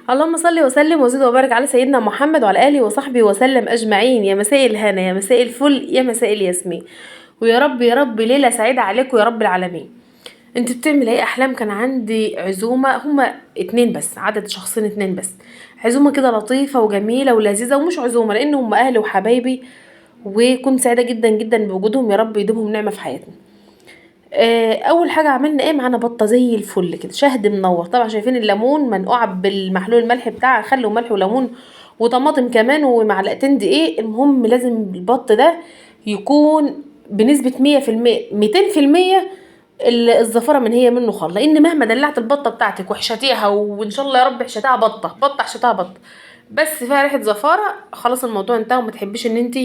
اللهم صل وسلم وزد وبارك على سيدنا محمد وعلى اله وصحبه وسلم اجمعين. يا مساء الهنا، يا مساء الفل، يا مساء الياسمين، ويا رب يا رب ليله سعيده عليكم يا رب العالمين. انت بتعمل ايه احلام؟ كان عندي عزومه، هما اتنين بس، عدد شخصين اتنين بس. عزومه كده لطيفه وجميله ولذيذه، ومش عزومه لان هم اهلي وحبايبي، وكنت سعيده جدا جدا بوجودهم. يا رب يديمهم نعمه في حياتنا. اول حاجه عملنا ايه؟ معانا بطه زي الفل كده، شهد منور. طبعا شايفين الليمون منقوع بالمحلول الملح بتاعها، خل وملح وليمون وطماطم كمان ومعلقتين دقيق. المهم لازم البط ده يكون بنسبه 100%، 200%. الزفاره من هي منه خالص، لان مهما دلعت البطه بتاعتك وحشتيها، وان شاء الله يا رب حشتها بطه بطه حشتها بطه، بس فيها ريحه زفاره، خلاص الموضوع انتهى وما تحبيش ان انت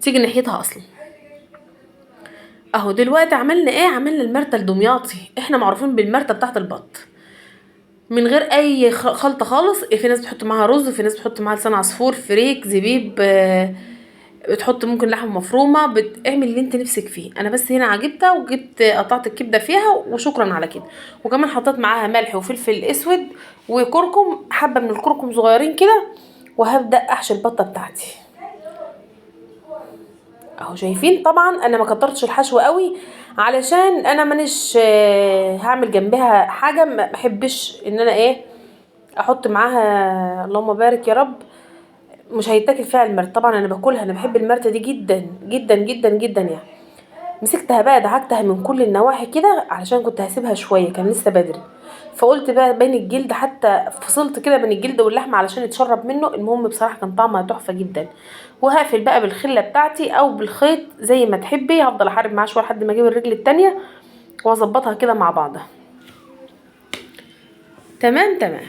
تيجي ناحيتها اصلا. اهو دلوقتي عملنا ايه؟ عملنا المرتة الدمياطي، احنا معروفين بالمرتة بتاعت البط، من غير اي خلطة خالص. في ناس بتحط معاها رز، في ناس بتحط معاها لسان عصفور، فريك، زبيب، بتحط ممكن لحمة مفرومة، بتعمل اللي انت نفسك فيه. انا بس هنا عجبتها وجبت قطعت الكبدة فيها وشكرا على كده. وكمان حطيت معاها ملح وفلفل اسود وكركم، حبة من الكركم صغيرين كده. وهبدأ احشي البطة بتاعتي. اهو شايفين، طبعا انا ما كترتش الحشو قوي علشان انا مانيش هعمل جنبها حاجه، ما بحبش ان انا ايه احط معاها. اللهم بارك يا رب. مش هيتاكل فيها المرت، طبعا انا باكلها، انا بحب المرتة دي جدا جدا جدا جدا يعني. مسكتها بقى، دعكتها من كل النواحي كده علشان كنت هسيبها شويه، كان لسه بدري. فقلت بقى بين الجلد، حتى فصلت كده بين الجلد واللحمه علشان يتشرب منه. المهم بصراحه كان طعمها تحفه جدا. وهقفل بقى بالخله بتاعتي او بالخيط زي ما تحبي، هفضل احارب معاه شويه لحد ما اجيب الرجل التانية واظبطها كده مع بعضها. تمام تمام.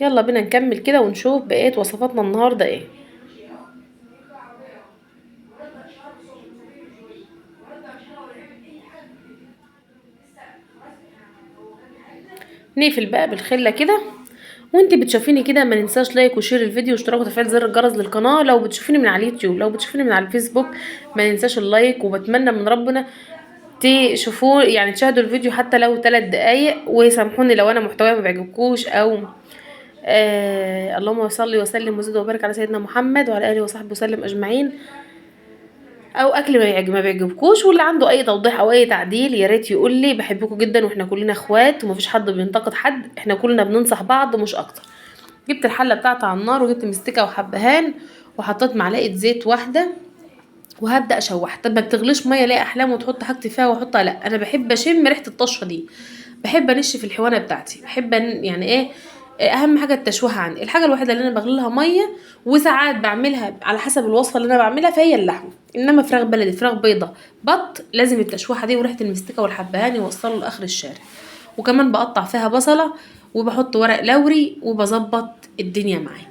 يلا بينا نكمل كده ونشوف بقية وصفاتنا النهارده ايه. نقفل بقى بالخله كده. وانتي بتشوفيني كده ما ننساش لايك وشير الفيديو واشتراك وتفعيل زر الجرس للقناه. لو بتشوفيني من على اليوتيوب، لو بتشوفيني من على الفيسبوك، ما ننساش اللايك. وبتمنى من ربنا تشوفوا يعني تشاهدوا الفيديو حتى لو 3 دقايق، وسامحوني لو انا محتواي ما بيعجبكوش او اللهم صل وسلم وزد وبارك على سيدنا محمد وعلى اله وصحبه وسلم اجمعين. او اكل ما بيعجبكوش، واللي عنده اي توضيح او اي تعديل يا ريت يقول لي. بحبكم جدا، واحنا كلنا اخوات ومفيش حد بينتقد حد، احنا كلنا بننصح بعض مش اكتر. جبت الحله بتاعتي على النار، وجبت مستكه وحبهان، وحطيت معلقه زيت واحده، وهبدا اشوح. طب ما بتغليش ميه ليه احلام وتحط حاجتي فيها واحطها؟ لا، انا بحب اشم ريحه الطشه دي، بحب انشف الحوانه بتاعتي، بحب يعني ايه. اهم حاجه التشويحه عندي، الحاجه الوحيده اللي انا بغلي لها ميه، وساعات بعملها على حسب الوصفه اللي انا بعملها، فهي اللحمه. انما فراخ بلدي، فراخ بيضه، بط، لازم التشويحه دي وريحه المستكه والحبهان يوصلوا لاخر الشارع. وكمان بقطع فيها بصله، وبحط ورق لوري، وبظبط الدنيا معايا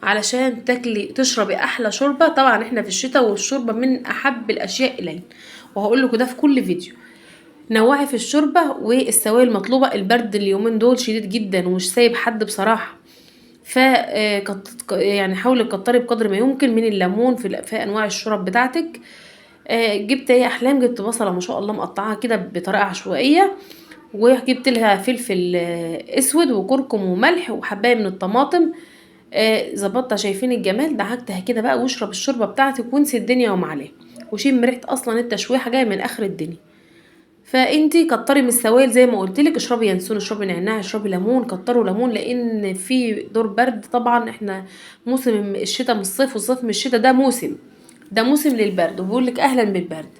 علشان تاكلي تشربي احلى شوربه. طبعا احنا في الشتاء والشوربه من احب الاشياء الي، وهقول لكم ده في كل فيديو. نوعي في الشوربه والسوائل المطلوبه، البرد اليومين دول شديد جدا ومش سايب حد بصراحه. ف يعني حاولي تكتري بقدر ما يمكن من الليمون في انواع الشرب بتاعتك. جبت ايه احلام؟ جبت بصله ما شاء الله مقطعاها كده بطريقه عشوائيه، وجبت لها فلفل اسود وكركم وملح وحبايه من الطماطم. ظبطتها، شايفين الجمال؟ دعكتها كده بقى، واشرب الشوربه بتاعتك وانسي الدنيا وما عليها، وشم ريحه اصلا التشويحه جايه من اخر الدنيا. فانتي كتري من السوائل زي ما قلت لك، اشربي ينسون، اشربي نعناع، اشربي ليمون، كتروا ليمون لان في دور برد. طبعا احنا موسم الشتاء من الصيف، والصيف من الشتاء، ده موسم، ده موسم للبرد، وبيقول لك اهلا بالبرد.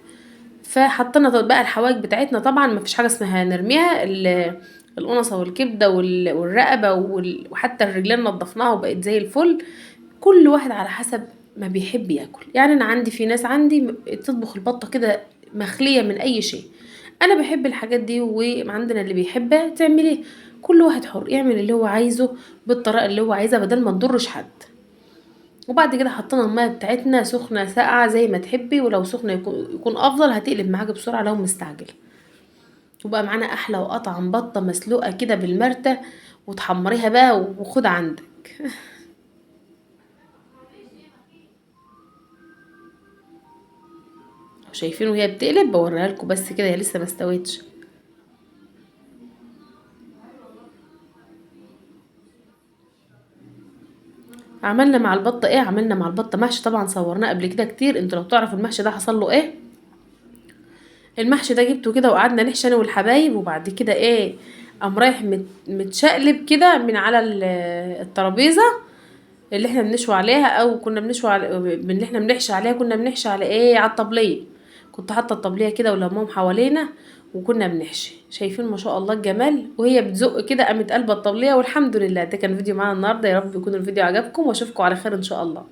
فحطينا بقى الحوايج بتاعتنا، طبعا ما فيش حاجه اسمها نرميها، القنصه والكبده والرقبه وحتى الرجلين نضفناها وبقت زي الفل. كل واحد على حسب ما بيحب ياكل. يعني انا عندي في ناس عندي تطبخ البطه كده مخليه من اي شيء، انا بحب الحاجات دي، وعندنا اللي بيحبها تعمليه. كل واحد حر يعمل اللي هو عايزه بالطريقه اللي هو عايزها بدل ما تضرش حد. وبعد كده حطينا الميه بتاعتنا سخنه ساقعه زي ما تحبي، ولو سخنه يكون افضل، هتقلب معاك بسرعه لو مستعجل. وبقى معانا احلى واطعم بطه مسلوقه كده بالمرته، وتحمريها بقى وخد عندك. شايفين وهي بتقلب؟ بوريها لكم بس كده، هي لسه ما استوتش. عملنا مع البطه ايه؟ عملنا مع البطه محشي، طبعا صورناه قبل كده كتير. انتوا لو تعرفوا المحشي ده حصل له ايه. المحشي ده جبته كده وقعدنا نحشي انا والحبايب، وبعد كده ايه، قام رايح متشقلب كده من على الترابيزه اللي احنا بنشوي عليها، او كنا بنشوي على اللي احنا بنحشي عليها. كنا بنحشي على ايه؟ على الطبليه. كنت حاطه الطبليه كده ولمهم حوالينا وكنا بنحشي. شايفين ما شاء الله الجمال، وهي بتزق كده قامت قلبه الطبليه. والحمد لله. ده كان فيديو معانا النهارده، يا رب يكون الفيديو عجبكم، واشوفكم على خير ان شاء الله.